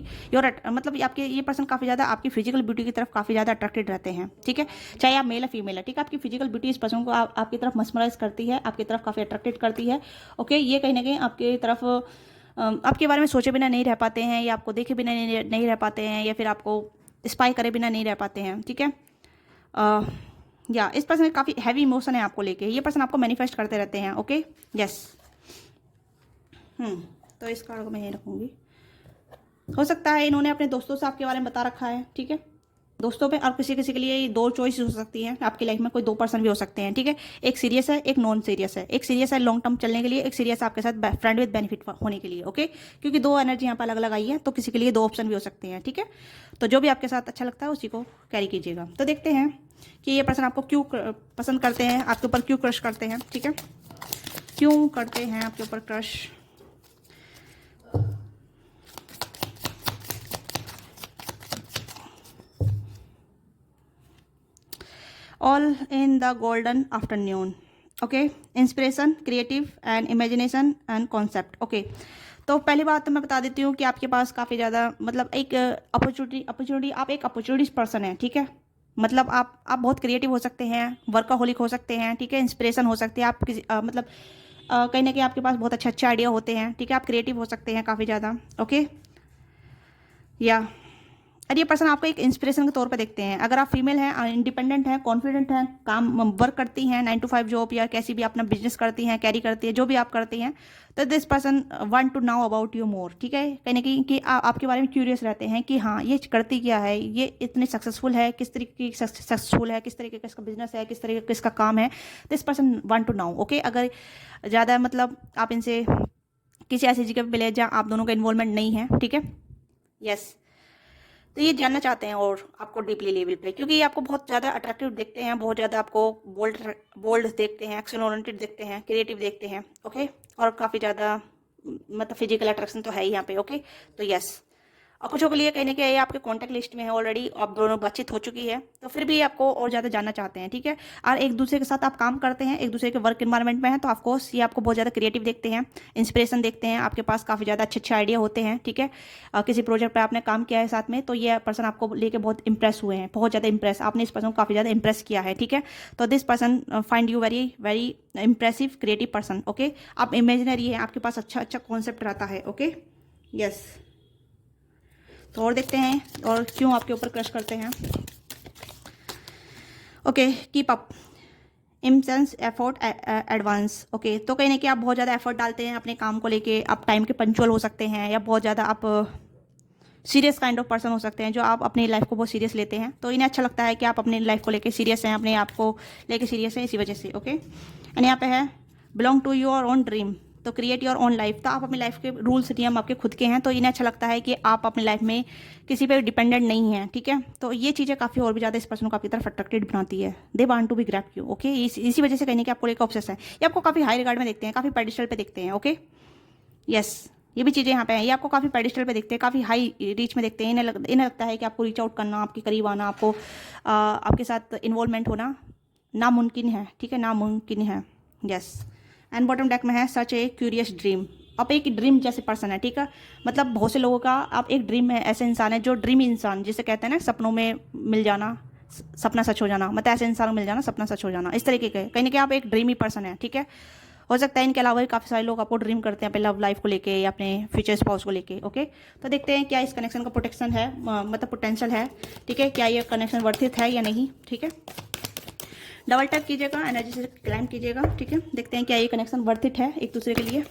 मतलब आपके ये पर्सन काफ़ी ज़्यादा आपकी फिजिकल ब्यूटी की तरफ काफ़ी ज़्यादा अट्रैक्टेड रहते हैं। ठीक है, चाहे आप मेल या फीमेल है। ठीक है, आपकी फिजिकल ब्यूटी इस पर्सन को आपकी तरफ मस्मराइज करती है, आपकी तरफ काफ़ी अट्रैक्टेड करती है। ओके, ये कहीं ना कहीं आपकी तरफ आपके बारे में सोचे बिना नहीं रह पाते हैं, या आपको देखे बिना नहीं रह पाते हैं, या फिर आपको स्पाई करे बिना नहीं रह पाते हैं। ठीक है, या इस पर्सन काफ़ी हैवी इमोशन है आपको लेके, ये पर्सन आपको मैनिफेस्ट करते रहते हैं। ओके, यस, तो इस कार्ड को मैं यही रखूँगी। हो सकता है इन्होंने अपने दोस्तों से आपके बारे में बता रखा है। ठीक है, दोस्तों पे, और किसी किसी के लिए दो चॉइस हो सकती है आपकी लाइफ में, कोई दो पर्सन भी हो सकते हैं। ठीक है, एक सीरियस है, एक नॉन सीरियस है। एक सीरियस है लॉन्ग टर्म चलने के लिए, एक सीरियस आपके साथ फ्रेंड विद बेनिफिट होने के लिए। ओके, क्योंकि दो एनर्जी यहाँ पर अलग अलग आई है, तो किसी के लिए दो ऑप्शन भी हो सकते हैं। ठीक है, तो जो भी आपके साथ अच्छा लगता है उसी को कैरी कीजिएगा। तो देखते हैं कि ये पर्सन आपको क्यों पसंद करते हैं, आपके ऊपर क्यों क्रश करते हैं। ठीक है, क्यों करते हैं आपके ऊपर crush. All in the golden afternoon. Okay, inspiration, creative and imagination and concept. Okay, तो पहली बात तो मैं बता देती हूँ कि आपके पास काफ़ी ज़्यादा मतलब एक अपॉर्चुनिटी, आप एक अपॉर्चुनिटी पर्सन हैं। ठीक है, मतलब आप बहुत क्रिएटिव हो सकते हैं, वर्काहोलिक हो सकते हैं। ठीक है, इंस्पिरेशन हो सकते हैं आप किसी मतलब कहीं ना कहीं आपके पास बहुत अच्छे आइडिया होते हैं। ठीक है, आप क्रिएटिव हो सकते हैं काफ़ी ज़्यादा। ओके, या और ये पर्सन आपको एक इंस्पिरेशन के तौर पे देखते हैं। अगर आप फीमेल हैं, इंडिपेंडेंट हैं, कॉन्फिडेंट हैं, काम वर्क करती हैं, 9 to 5 जॉब या कैसी भी अपना बिजनेस करती हैं, कैरी करती है, जो भी आप करती हैं, तो this person want to know about you more. ठीक है, कहीं ना कहीं कि आपके बारे में क्यूरियस रहते हैं कि हाँ ये करती क्या है, ये इतने सक्सेसफुल है, किस तरीके की सक्सेसफुल है, किस तरीके का इसका बिजनेस है, किस तरीके का इसका काम है। This person want to know. Okay, अगर ज़्यादा मतलब आप इनसे किसी ऐसी जगह पर मिले जहाँ आप दोनों का इन्वॉल्वमेंट नहीं है। ठीक है, यस, तो ये जानना चाहते हैं और आपको डीपली लेवल पे, क्योंकि ये आपको बहुत ज़्यादा अट्रैक्टिव देखते हैं, बहुत ज़्यादा आपको बोल्ड देखते हैं, एक्शन ओरिएंटेड देखते हैं, क्रिएटिव देखते हैं। ओके, और काफ़ी ज़्यादा मतलब फिजिकल अट्रैक्शन तो है ही यहाँ पे। ओके, तो यस, और कुछों के लिए कहीं ना कहीं आपके कॉन्टैक्ट लिस्ट में है ऑलरेडी, आप दोनों बातचीत हो चुकी है, तो फिर भी आपको और ज़्यादा जानना चाहते हैं। ठीक है, और एक दूसरे के साथ आप काम करते हैं, एक दूसरे के वर्क इन्वायरमेंट में है, तो ऑफकोर्स ये आपको बहुत ज़्यादा क्रिएटिव देखते हैं, इंस्पिरेशन देखते हैं, आपके पास काफ़ी ज़्यादा अच्छे आइडिया होते हैं। ठीक है, किसी प्रोजेक्ट पर आपने काम किया है साथ में, तो ये पर्सन आपको लेके बहुत इंप्रेस हुए हैं, बहुत ज़्यादा इंप्रेस, आपने इस पर्सन को काफ़ी ज़्यादा इंप्रेस किया है। ठीक है, तो this person find you very very impressive creative person. Okay, आप इमेजिनरी है, आपके पास अच्छा कॉन्सेप्ट रहता है। ओके, यस, तो और देखते हैं और क्यों आपके ऊपर क्रश करते हैं। Okay, keep up, immense effort advance. Okay, तो कहीं ना कहीं आप बहुत ज़्यादा एफर्ट डालते हैं अपने काम को लेके, आप टाइम के पंचुअल हो सकते हैं, या बहुत ज़्यादा आप सीरियस काइंड ऑफ पर्सन हो सकते हैं जो आप अपनी लाइफ को बहुत सीरियस लेते हैं। तो इन्हें अच्छा लगता है कि आप अपनी लाइफ को लेके सीरियस हैं, अपने आप को लेके सीरियस हैं, इसी वजह से। ओके, एंड यहाँ पे है belong to your own dream, तो क्रिएट योर ओन लाइफ, तो आप अपनी लाइफ के रूल्स नियम आपके खुद के हैं, तो इन्हें अच्छा लगता है कि आप अपनी लाइफ में किसी पे डिपेंडेंट नहीं हैं। ठीक है, तो ये चीज़ें काफ़ी और भी ज़्यादा इस पर्सन को आपकी तरफ अट्रैक्टेड बनाती है। They want to be grab you. Okay, इसी वजह से कहने की आपको लेकर ऑब्सेस है, ये आपको काफ़ी हाई रिगार्ड में देखते हैं, काफ़ी पेडिस्टल पे देखते हैं। ओके, यस, ये भी चीज़ें यहाँ पे हैं, ये आपको काफ़ी पेडिस्टल पे देखते हैं, काफ़ी हाई रीच में देखते हैं। इन्हें लगता है कि आपको रीच आउट करना, आपके करीब आना, आपको आपके साथ इन्वॉल्वमेंट होना नामुमकिन है। ठीक है, नामुमकिन है। यस, एंड बॉटम डेक में है सच ए क्यूरियस ड्रीम। आप एक ड्रीम जैसे पर्सन है। ठीक है, मतलब बहुत से लोगों का आप एक ड्रीम में ऐसे इंसान है जो ड्रीम इंसान, जिसे कहते हैं ना सपनों में मिल जाना, सपना सच हो जाना, मतलब ऐसे इंसान को मिल जाना, सपना सच हो जाना, इस तरीके के कहीं ना कहीं आप एक ड्रीमी पर्सन है। ठीक है, हो सकता है इनके अलावा भी काफ़ी सारे लोग आपको ड्रीम करते हैं अपने लव लाइफ को लेके या अपने फ्यूचर स्पाउस को लेके। ओके, तो देखते हैं क्या इस कनेक्शन का प्रोटेक्शन है, मतलब पोटेंशियल है। ठीक है, क्या ये कनेक्शन वर्थित है या नहीं। ठीक है, डबल टैप कीजिएगा, एनर्जी से क्लाइम कीजिएगा। ठीक है, देखते हैं क्या ये कनेक्शन वर्थित है एक दूसरे के लिए।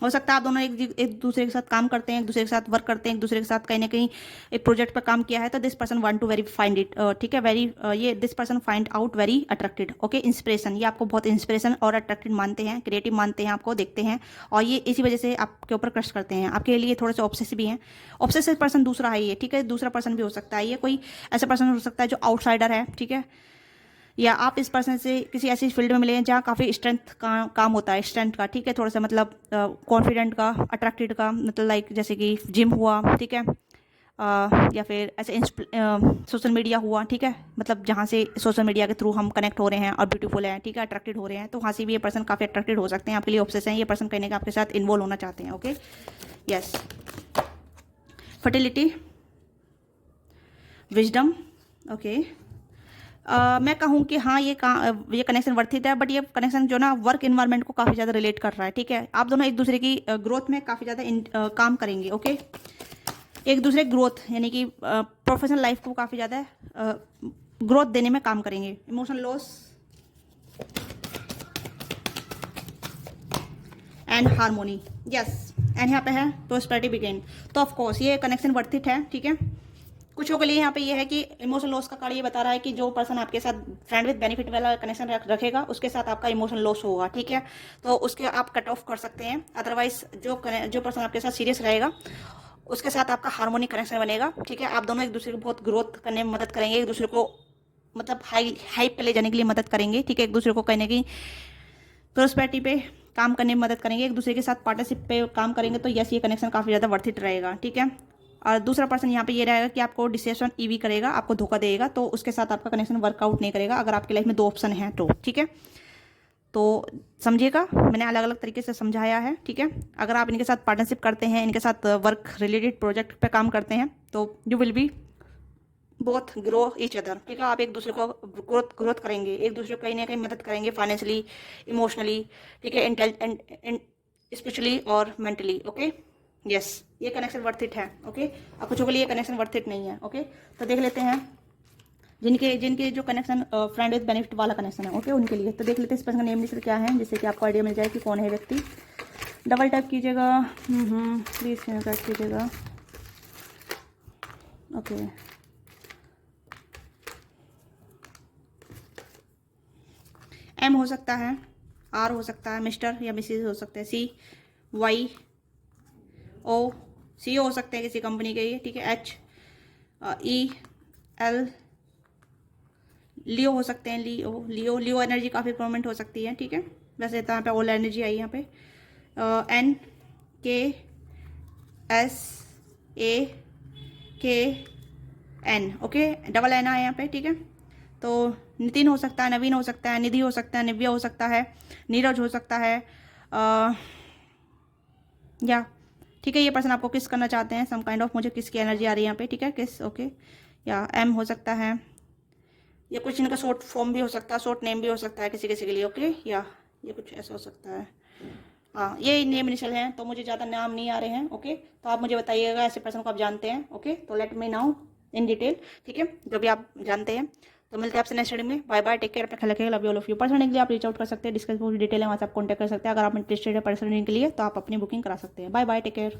हो सकता है आप दोनों एक दूसरे के साथ काम करते हैं, एक दूसरे के साथ वर्क करते हैं, एक दूसरे के साथ कहीं ना कहीं एक प्रोजेक्ट पर काम किया है, तो this person want to very find it. ठीक है, ये this person find out very attracted. Okay, inspiration, ये आपको बहुत इंस्पिरेशन और अट्रैक्टेड मानते हैं, क्रिएटिव मानते हैं, आपको देखते हैं, और ये इसी वजह से आपके ऊपर क्रश करते हैं, आपके लिए थोड़े से ऑब्सेसिव भी हैं। ऑब्सेसिव पर्सन दूसरा है ये। ठीक है, दूसरा पर्सन भी हो सकता है, ये कोई ऐसा पर्सन हो सकता है जो आउटसाइडर है। ठीक है, या आप इस पर्सन से किसी ऐसी फील्ड में मिले हैं जहाँ काफ़ी स्ट्रेंथ का काम होता है, स्ट्रेंथ का। ठीक है, थोड़ा सा मतलब कॉन्फिडेंट का, अट्रैक्टेड का, मतलब लाइक जैसे कि जिम हुआ। ठीक है, या फिर ऐसे सोशल मीडिया हुआ। ठीक है, मतलब जहाँ से सोशल मीडिया के थ्रू हम कनेक्ट हो रहे हैं और ब्यूटीफुल हैं। ठीक है, अट्रैक्टेड हो रहे हैं, तो वहाँ से भी ये पर्सन काफ़ी अट्रैक्टेड हो सकते हैं, आपके लिए ऑब्सेस हैं, ये पर्सन कहने का आपके साथ इन्वॉल्व होना चाहते हैं। Okay, yes, fertility, wisdom. Okay, मैं कहूँ कि हाँ ये कनेक्शन वर्थित है, बट ये कनेक्शन जो ना वर्क इन्वायरमेंट को काफ़ी ज़्यादा रिलेट कर रहा है। ठीक है, आप दोनों एक दूसरे की ग्रोथ में काफ़ी ज़्यादा काम करेंगे। ओके, एक दूसरे ग्रोथ यानी कि प्रोफेशनल लाइफ को काफ़ी ज़्यादा ग्रोथ देने में काम करेंगे। Emotional loss and harmony. Yes, and यहाँ पे है प्रोस्पेरिटी बिगेन, तो ऑफकोर्स ये कनेक्शन वर्थित है। ठीक है, कुछों के लिए यहाँ पे ये है कि इमोशनल लॉस का कार्ड ये बता रहा है कि जो पर्सन आपके साथ फ्रेंड विद बेनिफिट वाला कनेक्शन रखेगा उसके साथ आपका इमोशनल लॉस होगा। ठीक है, तो उसके आप कट ऑफ कर सकते हैं, अदरवाइज जो पर्सन आपके साथ सीरियस रहेगा उसके साथ आपका हार्मोनिक कनेक्शन बनेगा। ठीक है, आप दोनों एक दूसरे को बहुत ग्रोथ करने में मदद करेंगे, एक दूसरे को मतलब हाई पे ले जाने के लिए मदद करेंगे। ठीक है, एक दूसरे को कहने की प्रोस्पेरिटी पे काम करने में मदद करेंगे, एक दूसरे के साथ पार्टनरशिप पे काम करेंगे, तो यस ये कनेक्शन काफ़ी ज़्यादा वर्थित रहेगा। ठीक है, और दूसरा पर्सन यहाँ पे ये रहेगा कि आपको डिसीजन ईवी करेगा, आपको धोखा देगा, तो उसके साथ आपका कनेक्शन वर्कआउट नहीं करेगा अगर आपकी लाइफ में 2 ऑप्शन हैं तो। ठीक है, तो समझिएगा, मैंने अलग अलग तरीके से समझाया है। ठीक है, अगर आप इनके साथ पार्टनरशिप करते हैं, इनके साथ वर्क रिलेटेड प्रोजेक्ट पे काम करते हैं, तो you will be both grow each other. ठीक है, आप एक दूसरे को ग्रोथ करेंगे, एक दूसरे को कहीं ना कहीं मदद करेंगे, फाइनेंशियली, इमोशनली। ठीक है, स्पिरिचुअली और मेंटली। ओके, यस, ये कनेक्शन वर्थित है। ओके, अब कुछ के लिए ये कनेक्शन वर्थित नहीं है। ओके, तो देख लेते हैं जिनके जो कनेक्शन फ्रेंड विद बेनिफिट वाला कनेक्शन है। ओके, उनके लिए तो देख लेते हैं इस पर्सन का नेम लिस्ट क्या है, जिससे कि आपको आइडिया मिल जाए कि कौन है व्यक्ति। डबल टैप कीजिएगा, प्लीज टैप कीजिएगा। ओके, एम हो सकता है, आर हो सकता है, मिस्टर या मिसेज हो सकते हैं, सी वाई ओ CEO हो सकते हैं किसी कंपनी के ये। ठीक है, H E L लियो हो सकते हैं, लियो एनर्जी काफ़ी प्रोमिनेंट हो सकती है। ठीक है, वैसे तो यहाँ पे ओल एनर्जी आई यहाँ पे। N K S A K N। Okay, double N आया यहाँ पे। ठीक है, तो नितिन हो सकता है, नवीन हो सकता है, निधि हो सकता है, निव्या हो सकता है, नीरज हो सकता है, या ठीक है, ये पर्सन आपको किस करना चाहते हैं, सम काइंड ऑफ, मुझे किसकी एनर्जी आ रही है यहाँ पे। ठीक है, किस। ओके, या एम हो सकता है, ये कुछ इनका शॉर्ट फॉर्म भी हो सकता है, शॉर्ट नेम भी हो सकता है किसी किसी के लिए। ओके, या ये कुछ ऐसा हो सकता है। हाँ, ये नेम इनिशियल हैं, तो मुझे ज़्यादा नाम नहीं आ रहे हैं। ओके, तो आप मुझे बताइएगा ऐसे पर्सन को आप जानते हैं। ओके, तो let me now in detail. ठीक है, जो भी आप जानते हैं तो मिलते हैं आपसे नेक्स्ट वीडियो में। बाय बाय, टेक केयर, अपना ख्याल रखिएगा। Love you all of you. Personal के लिए आप रीच आउट कर सकते हैं, डिस्कस पूरी डिटेल है वहाँ से आप कॉन्टैक्ट कर सकते हैं। अगर आप इंटरेस्टेड है पर्सनल के लिए तो आप अपनी बुकिंग करा सकते हैं। Bye bye, take care.